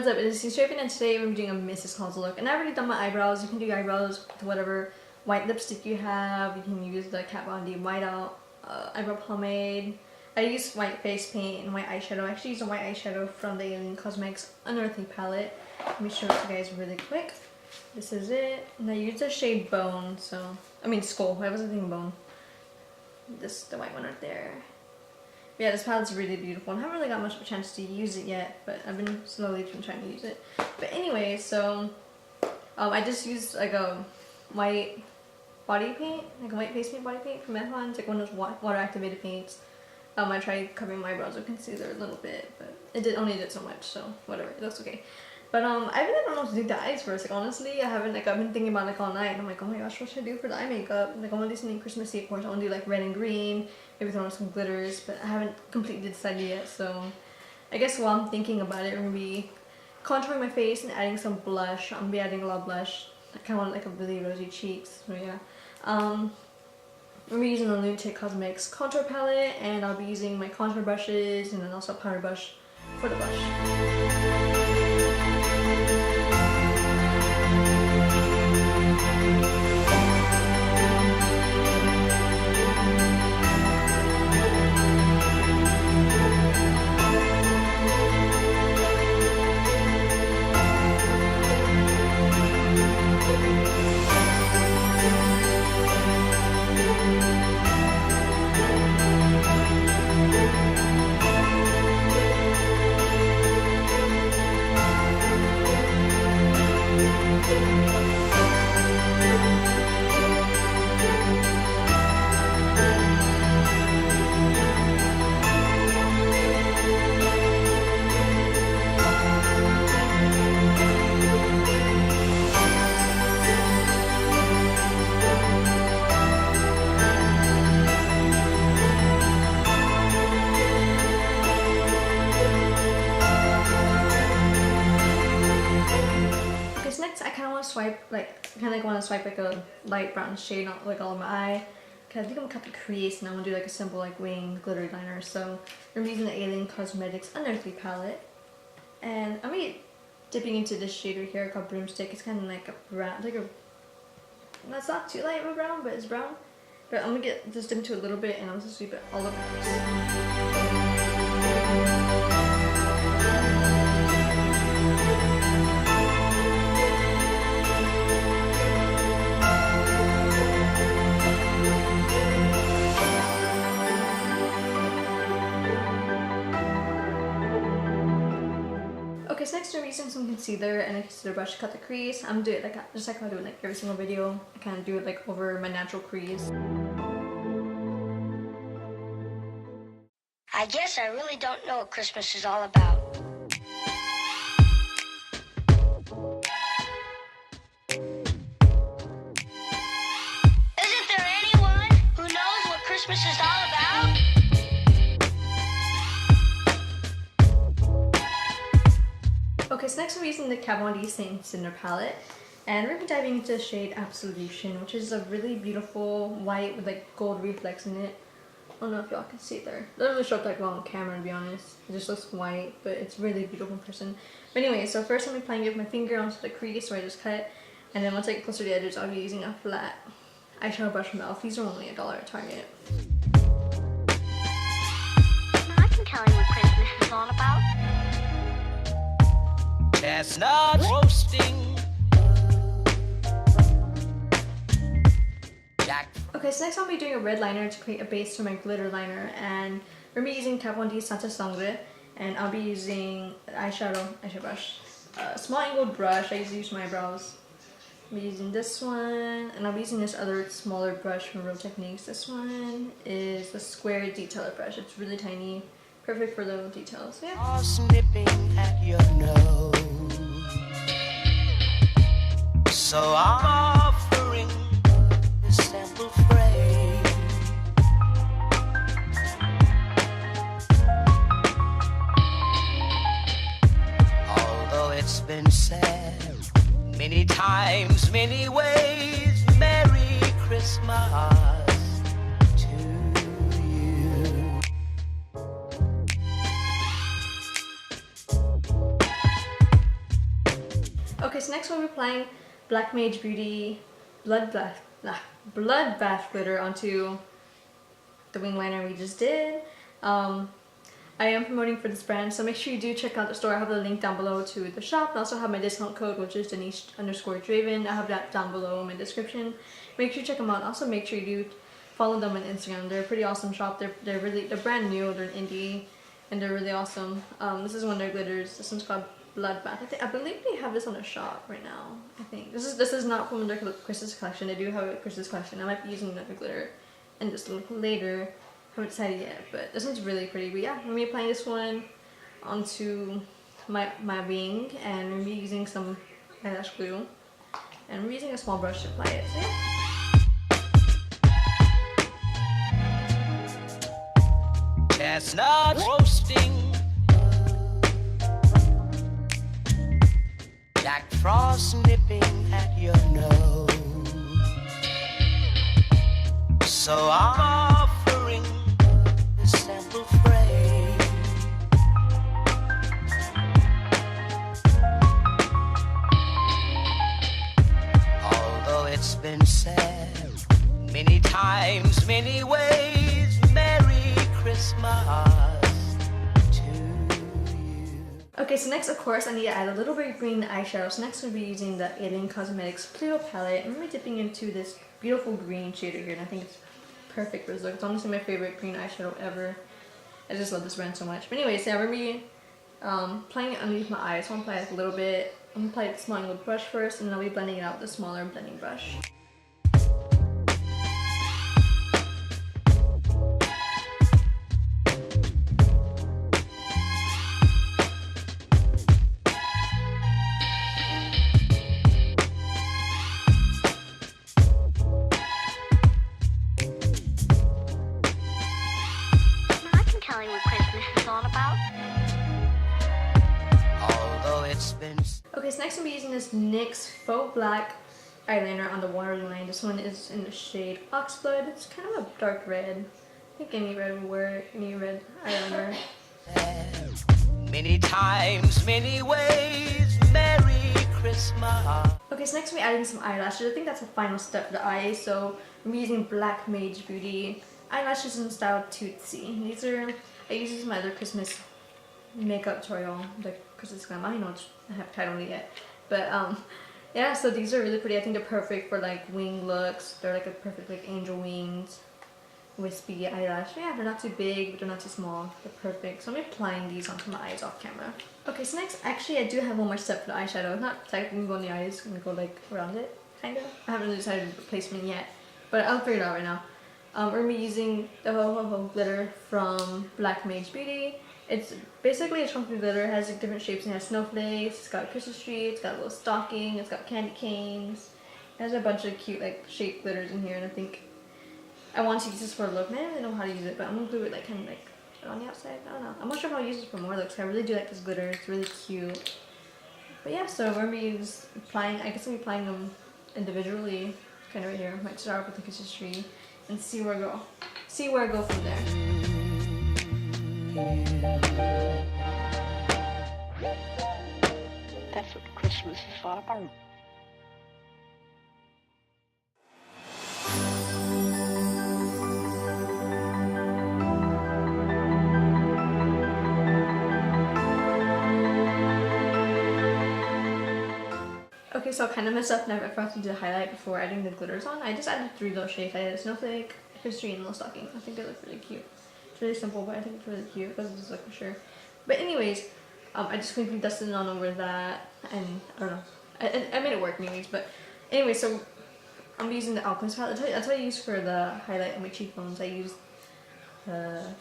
what's up? It's Shaping, and today I'm doing a Mrs. Claus look. And I've already done my eyebrows. You can do your eyebrows with whatever white lipstick you have. You can use the Kat Von D whiteout eyebrow pomade. I use white face paint and white eyeshadow. I actually use a white eyeshadow from the Alien Cosmetics Unearthly palette. Let me show it to you guys really quick. This is it. And I used the shade Bone, Skull. I wasn't thinking Bone. The white one right there. Yeah, this palette's really beautiful, and I haven't really got much of a chance to use it yet, but I've been slowly trying to use it. But anyway, so I just used like a white body paint, like a white face paint body paint from Method. It's like one of those water activated paints. I tried covering my brows with concealer a little bit, but it only did so much, so whatever, it looks okay. But I really don't know what to do with the eyes first. Like honestly, I've been thinking about it all night. And I'm like, oh my gosh, what should I do for the eye makeup? Like I want to do something Christmassy, of course. I want to do like red and green, maybe throw on some glitters, but I haven't completely decided yet. So I guess while I'm thinking about it, I'm gonna be contouring my face and adding some blush. I'm gonna be adding a lot of blush. I kind of want like a really rosy cheeks. So yeah. I'm gonna be using the Untitled Cosmetics contour palette, and I'll be using my contour brushes and then also a powder brush for the blush. Want to swipe like a light brown shade on like all of my eye. Okay, I think I'm gonna cut the crease, and I'm gonna do like a simple like wing glittery liner. So I'm using the Alien Cosmetics Unearthly palette, and I'm gonna be dipping into this shade right here called Broomstick. It's kind of like a brown, it's not too light of a brown, but it's brown. But I'm gonna get just into a little bit, and I'm gonna sweep it all over the place. Okay, so next I'm using some concealer and a concealer brush to cut the crease. I'm doing it just like I do in like every single video. I kind of do it like over my natural crease. I guess I really don't know what Christmas is all about. Isn't there anyone who knows what Christmas is all about? Okay, so next I'm using the Kat Von D Saint Cinder palette, and we're going to be diving into the shade Absolution, which is a really beautiful white with like gold reflex in it. I don't know if y'all can see it there. It doesn't really show up like well on camera, to be honest. It just looks white, but it's really beautiful in person. But anyway, so first I'm going to be applying it with my finger onto the crease where I just cut, and then once I get closer to the edges, I'll be using a flat eyeshadow brush from e.l.f. These are only $1 at Target. I can tell you what Christmas is all about. Chestnut roasting. Okay, so next I'll be doing a red liner to create a base for my glitter liner, and we're going to be using Kat Von D Santa Sangre, and I'll be using eyeshadow brush, a small angled brush. I usually use my eyebrows. I'll be using this one, and I'll be using this other smaller brush from Real Techniques. This one is the square detailer brush. It's really tiny, perfect for little details. So yeah. Snipping at your nose. So I'm offering this sample phrase. Although it's been said many times, many ways, Merry Christmas to you. I'll be applying Black Mage Beauty Bloodbath glitter onto the wing liner we just did. I am promoting for this brand, so make sure you do check out the store. I have the link down below to the shop. I also have my discount code, which is Denise_Draven. I have that down below in my description. Make sure you check them out. Also, make sure you do follow them on Instagram. They're a pretty awesome shop. They're brand new. They're an indie, and they're really awesome. This is one of their glitters. This one's called Bloodbath. I believe they have this on the shop right now. I think this is not from their Christmas collection. They do have a Christmas collection. I might be using another glitter in this look later. Haven't decided yet, but this one's really pretty. But yeah, I'm gonna be applying this one onto my wing, and we're gonna be using some eyelash glue, and we're using a small brush to apply it. So yeah. Chestnut roasting, Jack Frost nipping at your nose. So I'm offering a sample frame. Although it's been said many times, many ways, Merry Christmas to you. Okay, so next, of course, I need to add a little bit of green eyeshadow. So next we'll be using the Alien Cosmetics Pluto palette. I'm gonna be dipping into this beautiful green shader here, and I think it's perfect for this look. It's honestly my favorite green eyeshadow ever. I just love this brand so much. But anyways, yeah, we're gonna be applying it underneath my eyes. So I'm gonna apply it a little bit. I'm gonna apply it with a small angled brush first, and then I'll be blending it out with a smaller blending brush. I can tell you what Christmas is all about. Although it's been Okay, so next I'm using this NYX Faux Black eyeliner on the waterline. This one is in the shade Oxblood. It's kind of a dark red. I think any red would work, any red eyeliner. many times, many ways, Merry Christmas. Okay, so next we're adding some eyelashes. I think that's the final step for the eyes. So I'm using Black Mage Beauty eyelashes in style Tootsie. These are, I use these in my other Christmas makeup tutorial, the Christmas Glam. I don't know what I have titled it yet, but yeah. So these are really pretty. I think they're perfect for like wing looks. They're like a perfect like angel wings, wispy eyelash. Yeah, they're not too big, but they're not too small. They're perfect. So I'm applying these onto my eyes off camera. Okay, so next, actually, I do have one more step for the eyeshadow. It's not technically going on the eyes. I'm gonna go like around it, kind of. I haven't really decided the placement yet, but I'll figure it out right now. We're gonna be using the Ho Ho Ho glitter from Black Mage Beauty. It's basically a chunky glitter. It has like, different shapes. It has snowflakes, it's got a Christmas tree, it's got a little stocking, it's got candy canes. It has a bunch of cute like shaped glitters in here, and I think I want to use this for a look. Man, I don't really know how to use it, but I'm gonna glue it like kind of like on the outside. I don't know. I'm not sure if I'll use it for more looks. I really do like this glitter. It's really cute. But yeah, so we're gonna be applying. I guess I'm applying them individually, kind of right here. I might start with the Christmas tree and see where I go. See where I go from there. That's what Christmas is all about. Okay, so I kind of messed up and I forgot to do the highlight before adding the glitters on. I just added 3 little shapes. I added a snowflake, a Christmas tree, and a little stocking. I think they look really cute. It's really simple, but I think it's really cute. It doesn't just look for sure. But anyways, I just quickly dusted on over that, and I don't know. I made it work anyways, but anyway, so I'm using the Alchemist palette. That's what I use for the highlight on my cheekbones. I use the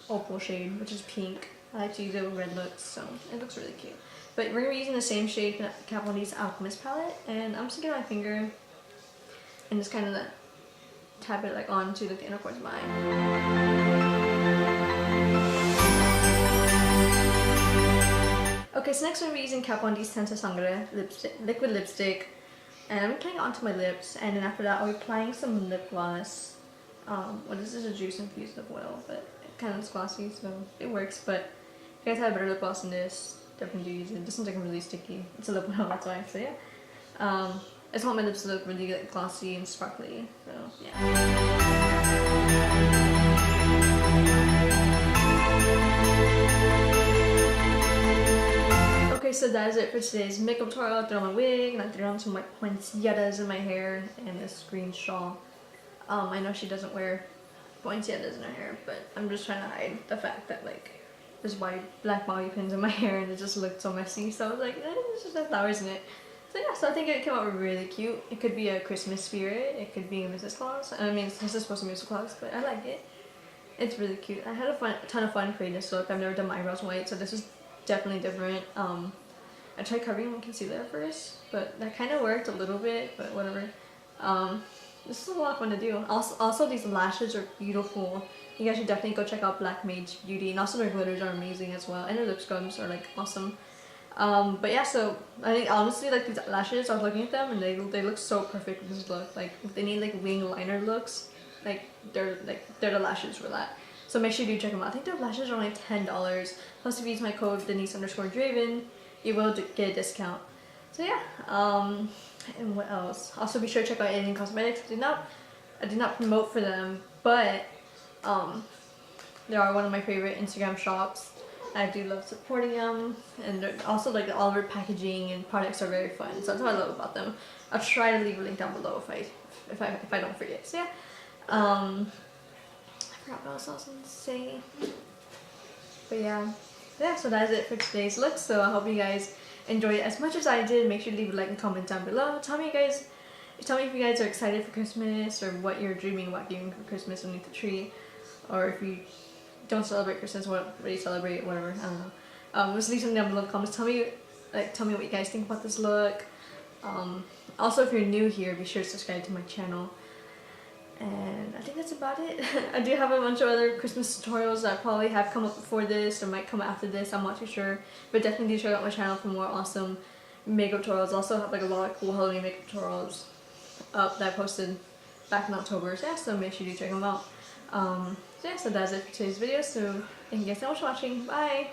opal shade, which is pink. I like to use it with red looks, so it looks really cute. But we're going to be using the same shade Capaldi's Alchemist palette, and I'm just going to get my finger and just kind of tap it like onto the inner corners of my eye. Okay, so next we're going to be using Capaldi's Senza Sangre liquid lipstick, and I'm applying it onto my lips, and then after that I'll be applying some lip gloss. Well, this is a juice infused lip oil, but it kind of is glossy, so it works. But if you guys have a better lip gloss than this, definitely do use it. This one's like really sticky. It's a lip oil, that's why. So yeah, I just want my lips to look really like glossy and sparkly. So yeah. Okay, so that is it for today's makeup tutorial. I threw on my wig and I threw on some like poinsettias in my hair and this green shawl. I know she doesn't wear poinsettias in her hair, but I'm just trying to hide the fact that like there's black bobby pins in my hair and it just looked so messy. So I was like, there's just have flowers in it. So yeah, so I think it came out really cute. It could be a Christmas spirit. It could be a Mrs. Claus. I mean, this is supposed to be Mrs. Claus, but I like it. It's really cute. I had a ton of fun creating this look. I've never done my eyebrows white, so this is definitely different. I tried covering my concealer at first, but that kind of worked a little bit, but whatever. This is a lot of fun to do. Also, these lashes are beautiful. You guys should definitely go check out Black Mage Beauty, and also their glitters are amazing as well, and their lip scrubs are like awesome. But yeah, so I think honestly, like these lashes, I was looking at them and they look so perfect with this look. Like if they need like wing liner looks, they're the lashes for that. So make sure you do check them out. I think their lashes are only $10. Plus, if you use my code Denise_Draven, you will get a discount. So yeah, and what else? Also be sure to check out Alien Cosmetics. I do not promote for them, but they are one of my favorite Instagram shops. I do love supporting them, and also like all of their packaging and products are very fun. So that's what I love about them. I'll try to leave a link down below if I don't forget. So yeah, I forgot what else I was going to say. But yeah, so that is it for today's look. So I hope you guys enjoyed it as much as I did. Make sure to leave a like and comment down below. Tell me if you guys are excited for Christmas, or what you're dreaming about doing for Christmas underneath the tree, or if you don't celebrate Christmas, what do you celebrate, whatever, I don't know. Just leave something down below in the comments. Tell me what you guys think about this look. Also, if you're new here, be sure to subscribe to my channel. And I think that's about it. I do have a bunch of other Christmas tutorials that probably have come up before this or might come after this, I'm not too sure. But definitely do check out my channel for more awesome makeup tutorials. I also have like a lot of cool Halloween makeup tutorials up that I posted back in October. So yeah, so make sure you check them out. So yeah, so that's it for today's video. So thank you guys so much for watching. Bye!